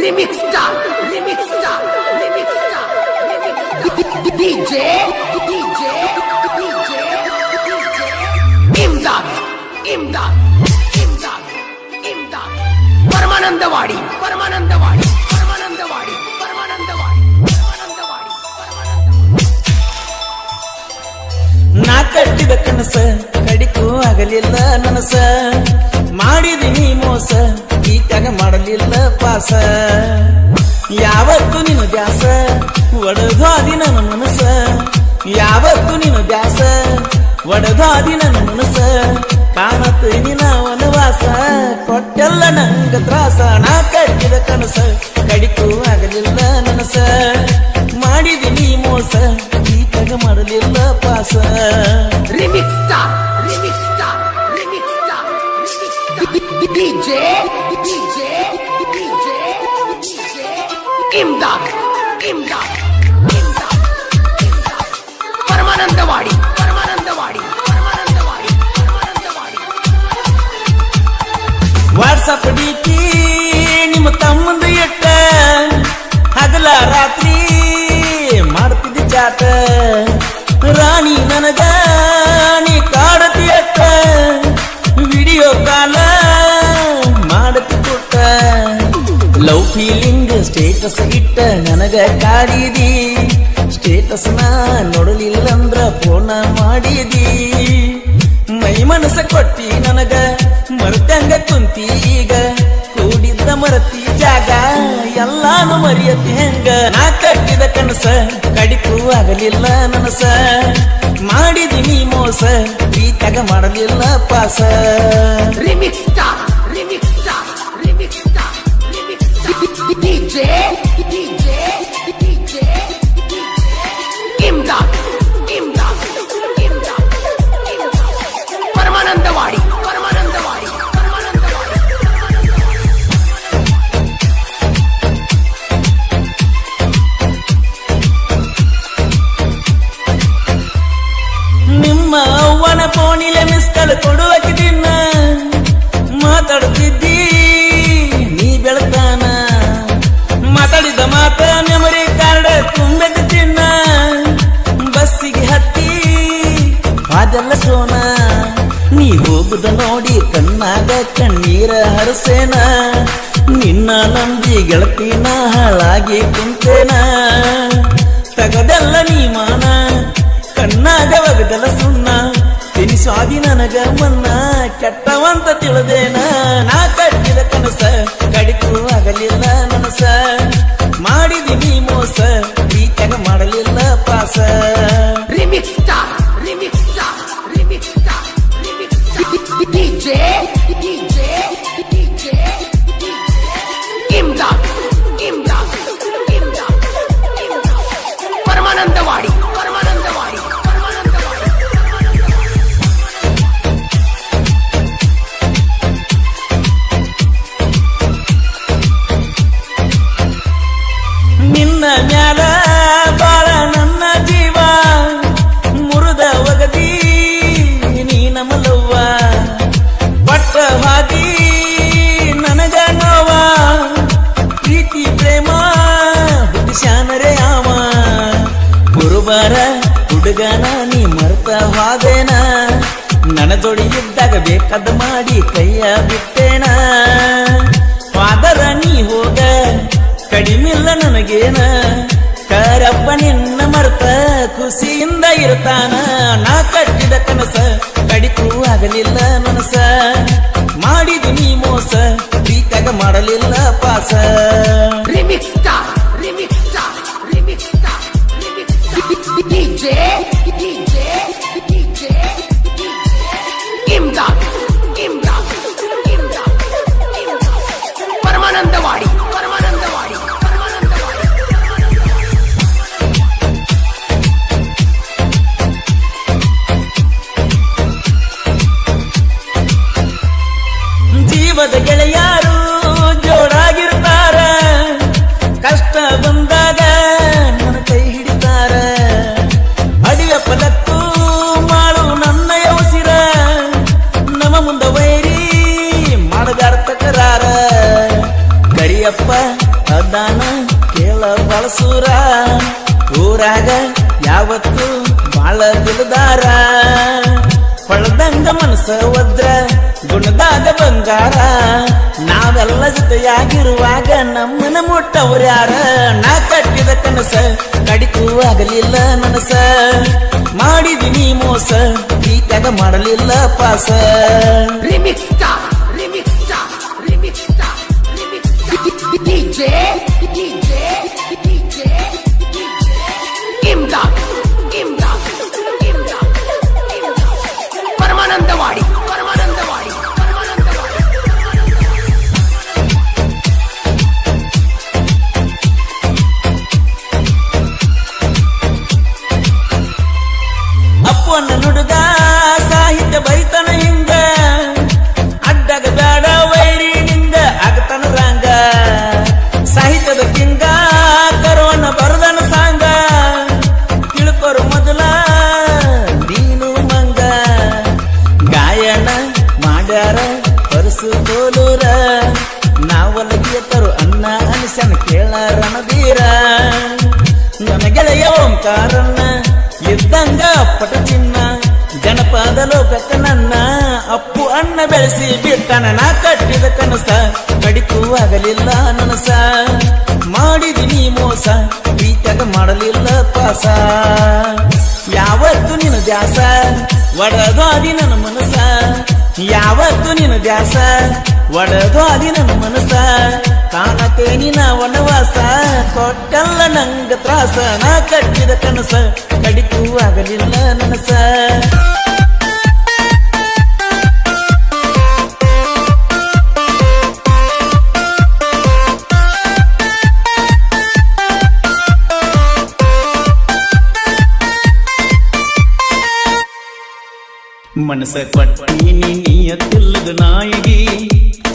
Remix star, remix star, remix star, remix star. DJ, DJ, DJ, Imdad, Imdad, Imdad, Imdad. Paramanandawadi, Paramanandawadi, Paramanandawadi, Paramanandawadi, Paramanandawadi, Paramanandawadi. ನಾ ಕಟ್ಟಿದ ಕನಸ ಕಡಿಕೂ ಆಗಲಿಲ್ಲ ನನಸ, ಮಾಡಿದಿನಿ ಮೋಸ ಈತಾಗ ಮಾಡಲಿಲ್ಲ ಪಾಸ. ಯಾವತ್ತು ನಿನ್ನ ದ್ಯಾಸ ಒಡದಾದಿ ನನ್ನ ಮನಸ, ಯಾವತ್ತು ನಿನ್ನ ದ್ಯಾಸ ಒಡದಾದಿ ನನ್ನ ಮನಸ. ಕಾಣತ್ತ ನಿನ್ನ ವನವಾಸ ಕೊಟ್ಟೆಲ್ಲ ನಂಗ ತ್ರಾಸ. ನಾ ಕಟ್ಟಿದ ಕನಸ ಕಡಿಕೂ ಆಗಲಿಲ್ಲ ನನಸ, ಮಾಡಿದಿನಿ ಮೋಸ ಈತಾಗ ಮಾಡಲಿಲ್ಲ ಪಾಸ. Remix star, remix star, remix star, remix star. DJ, DJ, DJ, DJ. Imdad, Imdad, Imdad, Imdad. Paramanandawadi, Paramanandawadi, Paramanandawadi, Paramanandawadi. WhatsApp DP ನಿಮ್ಮ ತಮ್ಮಂದ ಎಟ್ಟ, ಹಗಲ ರಾತ್ರಿ ಮಾಡ್ತಿದ್ದಿ ಚಾಟ. ರಾಣಿ ನನಗ ನೀ ಕಾಡತಿ ಅಟ್ಟ, ವಿಡಿಯೋ ಕಾಲ ಮಾಡತಿ ಕೊಟ್ಟ. ಲವ್ ಫೀಲಿಂಗ್ ಸ್ಟೇಟಸ್ ಇಟ್ಟ ನನಗ ಕಾಡಿದಿ, ಸ್ಟೇಟಸ್ ನಾ ನೋಡಲಿಲ್ಲಂದ್ರ ಫೋನ ಮಾಡಿದಿ. ಮೈ ಮನಸ ಕೊಟ್ಟಿ ನನಗ ಮರ್ತಂಗ ಕುಂತಿ ಈಗ, ಕೂಡಿದ್ದ ಮರತಿ ಜಾಗ ಎಲ್ಲಾನು ಮರಿಯತಿ ಹೆಂಗ. ನಾ ಕಟ್ಟಿದ ಕನಸ ಕಡಿಕೂ ಆಗಲಿಲ್ಲ ನನಸ, ಮಾಡಿದಿನಿ ಮೋಸ ಈತಾಗ ಮಾಡಲಿಲ್ಲ ಪಾಸ. Remix star, remix star, remix star, remix star. DJ, DJ, DJ, DJ. Imdad, Imdad, Imdad, Imdad. Paramanandawadi, Paramanandawadi, Paramanandawadi. ನಿಮ್ಮ ಅವ್ವನ ಫೋನಿಲೆ ಮಿಸ್ ಕಾಲ್ ಕೊಡುವಕಿದಿನ್ನ, ಮಾತಾಡುತ್ತಿದ್ದಿ ನೀ ಬೆಳತಾನ. ಮಾತಾಡಿದ ಮಾತ ಮೆಮೊರಿ ಕಾರ್ಡ್ ತುಂಬೆದ ಚಿನ್ನ, ಬಸ್ಸಿಗೆ ಹತ್ತಿ ಅದೆಲ್ಲ ಸೋನ. ನೀ ಹೋಗುದ ನೋಡಿ ಕಣ್ಣಾಗ ಕಣ್ಣೀರ ಹರಸೇನ, ನಿನ್ನ ನಂಬಿ ಗೆಳತಿನ ಹಾಳಾಗಿ ಕುಂತೇನ. ತಗದೆಲ್ಲ ನೀ ಮಾನ ಕಣ್ಣಾಗ ಒಗದಲ ಸುಣ್ಣ, ತಿನಿಸ್ವಾದಿ ನನಗ ಮನ್ನ ಕೆಟ್ಟವಂತ ತಿಳಿದೇನ. ನಾ ಕಟ್ಟಿದ ಕನಸ ಕಡಿಕೂ ಆಗಲಿಲ್ಲ ನನಸ, ಮಾಡಿದಿನಿ ಮೋಸ ಈತಾಗ ಮಾಡಲಿಲ್ಲ ಪಾಸ. Remix star, remix star, remix star, remix star. DJ, DJ, DJ, DJ. Imdad, Imdad, Imdad, Imdad. Paramanandawadi, Paramanandawadi, Paramanandawadi. ನಿನ್ನ ಮ್ಯಾಲ ಬಾಳ ನನ್ನ ಜೀವ, ಮುರಿದ ಒಗದಿ ನೀ ನಮಲವ್ವ. ಪಟ್ಟ ಹಾದಿ ನನಗ ನೋವ, ಪ್ರೀತಿ ಪ್ರೇಮ ಹುಟ್ಟಿಸ್ಯಾನರೆ ಅವ. ಗುರುವಾರ ಹುಡುಗನ ನೀ ಮರ್ತ ಹಾದೇನ, ನನ್ನ ಜೋಡಿ ಇದ್ದಾಗ ಬೇಕಾದ ಮಾಡಿ ಕೈಯ ಬಿಟ್ಟೇನ. ಫಾದರ ನೀ ಹೋಗ ಕಡಿಮಿಲ್ಲ ನನಗೇನ, ಕರಪ್ಪ ನಿನ್ನ ಮರ್ತ ಖುಷಿಯಿಂದ ಇರ್ತಾನ. ನಾ ಕಟ್ಟಿದ ಕನಸ ಕಡಿಕೂ ಆಗಲಿಲ್ಲ ನನಸ, ಮಾಡಿದಿನಿ ಮೋಸ ಈತಾಗ ಮಾಡಲಿಲ್ಲ ಪಾಸ. Remix star, remix star, remix star, remix star. DJ, DJ, DJ, DJ. Imdad, Imdad, Imdad, Imdad. Paramanandawadi, Paramanandawadi, Paramanandawadi. ಜೀವದ ಗೆಳೆಯಾರು ಜೋಡಾಗಿರ್ತಾರ, ಕಷ್ಟ ಬಂದಾಗ ನನ್ನ ಕೈ ಹಿಡಿತಾರ. ಅಡಿವೆ ಬಾಳ ದಿಲದಾರ ಹೊಳದಂಗ ಮನಸ್ಸ ವಜ್ರ ಗುಣದಾಗ ಬಂಗಾರ ನಾವೆಲ್ಲ ಜೊತೆಯಾಗಿರುವಾಗ ನಮ್ಮನ ಮುಟ್ಟವ್ರ್ಯಾರ ನಾ ಕಟ್ಟಿದ ಕನಸ ಕಡಿಕೂ ಆಗಲಿಲ್ಲ ನನಸ ಮಾಡಿದಿನಿ ಮೋಸ ಪ್ರೀತ್ಯಾಗ ಮಾಡಲಿಲ್ಲ ಪಾಸ Remix star, remix star, remix star, remix star. DJ, DJ, DJ, DJ. Imdad, Imdad, Imdad, Imdad. Paramanandawadi, Paramanandawadi, Paramanandawadi. ಅಪ್ಪನ ನುಡುಗ ಸಾಹಿತ್ಯ ಬೈತನ ಹಿಂಗ ಅಡ್ಡಗ ಬೇಡ ವೈರಿ ನಿಂಗ ಆಗತನ ರಂಗ ಸಾಹಿತ್ಯದ ಕಿಂಗ ಕರೋನ ಬರದನ ಸಾಂಗ ತಿಳ್ಕೊರು ಮೊದಲ ನೀನು ಮಂಗ ಗಾಯನ ಮಾಡ್ಯಾರ ಪರಸು ಕೋಲೂರ ನಾವಲಗಿಯತರು ಅನ್ನ ಅನಿಸನ ಕೇಳ ರಣಧೀರ ನನ್ನ ಗೆಳೆಯ ಓಂಕಾರನ್ನ ಇದ್ದಂಗ ಪಟ ಚಿನ್ನ ಜನಪದ ಲೋಕಕ್ಕ ನನ್ನ ಅಪ್ಪು ಅಣ್ಣ ಬೆಳೆಸಿ ಬಿಟ್ಟನ ನಾ ಕಟ್ಟಿದ ಕನಸ ಕಡಿಕೂ ಆಗಲಿಲ್ಲ ನನಸ ಮಾಡಿದಿನಿ ಮೋಸ ಪ್ರೀತ್ಯಾಗ ಮಾಡಲಿಲ್ಲ ಪಾಸ ಯಾವತ್ತು ನಿನ್ನ ದ್ಯಾಸ ಒಡದಾದಿ ನನ್ನ ಮನಸ ಯಾವತ್ತು ನಿನ್ನ ದ್ಯಾಸ ಒಡದಾದಿ ನನ್ನ ಮನಸ ಕಾಣತೆ ನಿನ್ನ ವನವಾಸ ಕೊಟ್ಟಲ್ಲ ನಂಗ ತ್ರಾಸ ನಾ ಕಟ್ಟಿದ ಕನಸ ಕಡಿಕೂ ಆಗಲಿಲ್ಲ ನನಸ ಮನಸ ಕೊಟ್ಟೀನಿ ನೀಯತ್ತಿಲ್ಲದ ನಾಯಿಗಿ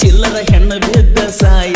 ಚಿಲ್ಲರ ಹೆಣ್ಣು ಬಿದ್ದ ಸಾಯ